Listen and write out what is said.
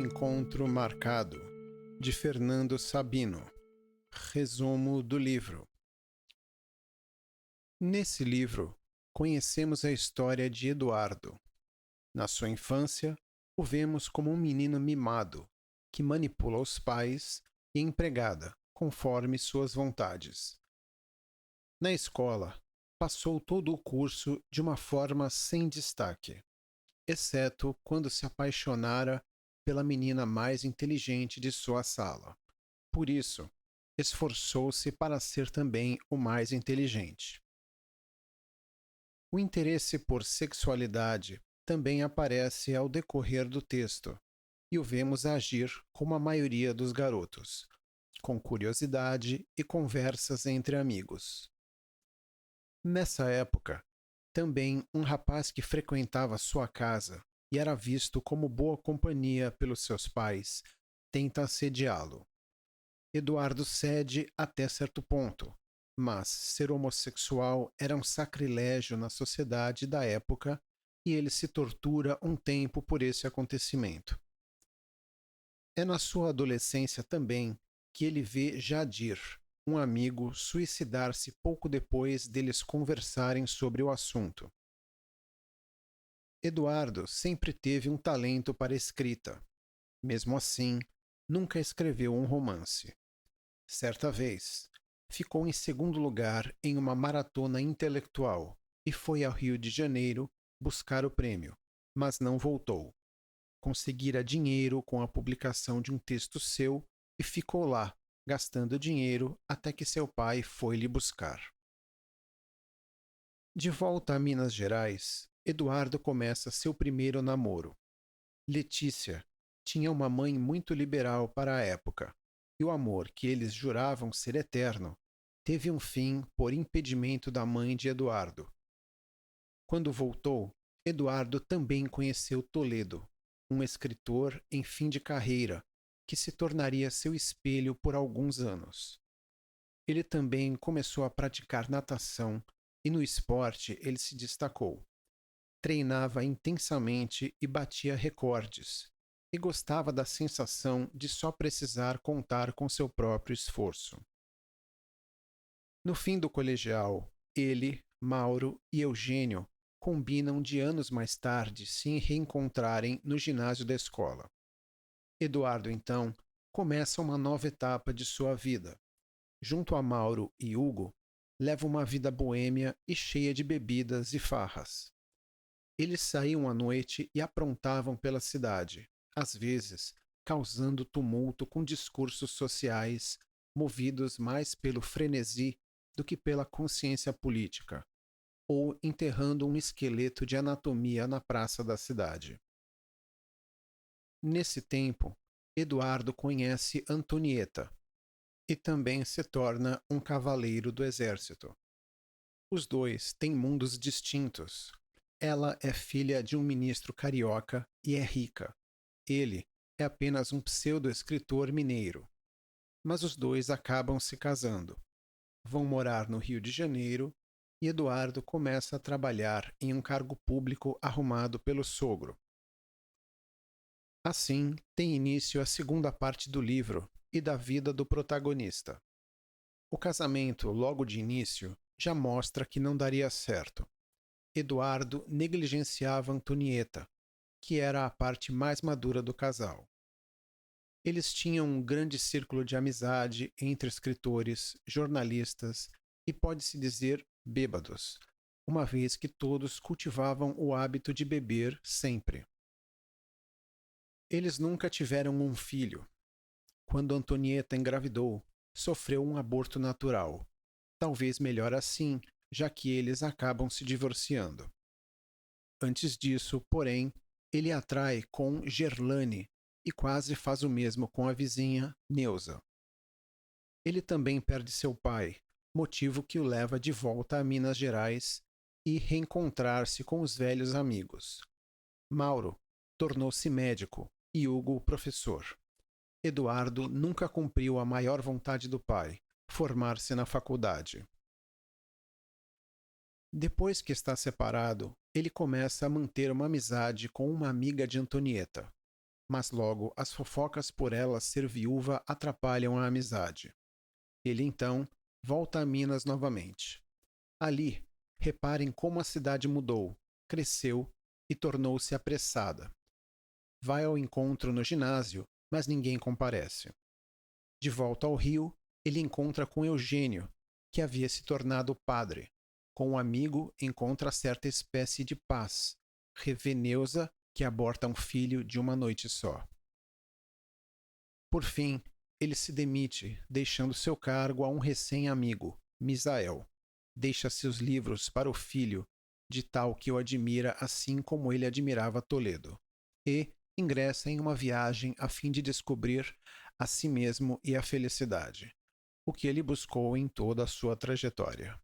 encontro marcado, de Fernando Sabino. Resumo do livro. Nesse livro, conhecemos a história de Eduardo. Na sua infância, o vemos como um menino mimado, que manipula os pais e a empregada, conforme suas vontades. Na escola, passou todo o curso de uma forma sem destaque, exceto quando se apaixonara pela menina mais inteligente de sua sala. Por isso, esforçou-se para ser também o mais inteligente. O interesse por sexualidade também aparece ao decorrer do texto, e o vemos agir como a maioria dos garotos, com curiosidade e conversas entre amigos. Nessa época, também um rapaz que frequentava sua casa e era visto como boa companhia pelos seus pais tenta assediá-lo. Eduardo cede até certo ponto, mas ser homossexual era um sacrilégio na sociedade da época e ele se tortura um tempo por esse acontecimento. É na sua adolescência também que ele vê Jadir, um amigo, suicidar-se pouco depois deles conversarem sobre o assunto. Eduardo sempre teve um talento para a escrita. Mesmo assim, nunca escreveu um romance. Certa vez, ficou em segundo lugar em uma maratona intelectual e foi ao Rio de Janeiro buscar o prêmio, mas não voltou. Conseguira dinheiro com a publicação de um texto seu e ficou lá, gastando dinheiro até que seu pai foi lhe buscar. De volta a Minas Gerais, Eduardo começa seu primeiro namoro. Letícia tinha uma mãe muito liberal para a época, e o amor que eles juravam ser eterno teve um fim por impedimento da mãe de Eduardo. Quando voltou, Eduardo também conheceu Toledo, um escritor em fim de carreira, que se tornaria seu espelho por alguns anos. Ele também começou a praticar natação e no esporte ele se destacou. Treinava intensamente e batia recordes, e gostava da sensação de só precisar contar com seu próprio esforço. No fim do colegial, ele, Mauro e Eugênio combinam de anos mais tarde se reencontrarem no ginásio da escola. Eduardo, então, começa uma nova etapa de sua vida. Junto a Mauro e Hugo, leva uma vida boêmia e cheia de bebidas e farras. Eles saíam à noite e aprontavam pela cidade, às vezes causando tumulto com discursos sociais movidos mais pelo frenesi do que pela consciência política, ou enterrando um esqueleto de anatomia na praça da cidade. Nesse tempo, Eduardo conhece Antonieta e também se torna um cavaleiro do exército. Os dois têm mundos distintos. Ela é filha de um ministro carioca e é rica. Ele é apenas um pseudo-escritor mineiro. Mas os dois acabam se casando. Vão morar no Rio de Janeiro e Eduardo começa a trabalhar em um cargo público arrumado pelo sogro. Assim, tem início a segunda parte do livro e da vida do protagonista. O casamento, logo de início, já mostra que não daria certo. Eduardo negligenciava Antonieta, que era a parte mais madura do casal. Eles tinham um grande círculo de amizade entre escritores, jornalistas e, pode-se dizer, bêbados, uma vez que todos cultivavam o hábito de beber sempre. Eles nunca tiveram um filho. Quando Antonieta engravidou, sofreu um aborto natural. Talvez melhor assim, já que eles acabam se divorciando. Antes disso, porém, ele atrai com Gerlane e quase faz o mesmo com a vizinha, Neuza. Ele também perde seu pai, motivo que o leva de volta a Minas Gerais e reencontrar-se com os velhos amigos. Mauro tornou-se médico e Hugo professor. Eduardo nunca cumpriu a maior vontade do pai, formar-se na faculdade. Depois que está separado, ele começa a manter uma amizade com uma amiga de Antonieta. mas logo as fofocas por ela ser viúva atrapalham a amizade. Ele então volta a Minas novamente. Ali, reparem como a cidade mudou, cresceu e tornou-se apressada. Vai ao encontro no ginásio, mas ninguém comparece. De volta ao Rio, ele encontra com Eugênio, que havia se tornado padre. Com um amigo, encontra certa espécie de paz. Revê Neusa, que aborta um filho de uma noite só. Por fim, ele se demite, deixando seu cargo a um recém-amigo, Misael. Deixa seus livros para o filho, de tal que o admira assim como ele admirava Toledo. E ingressa em uma viagem a fim de descobrir a si mesmo e a felicidade, o que ele buscou em toda a sua trajetória.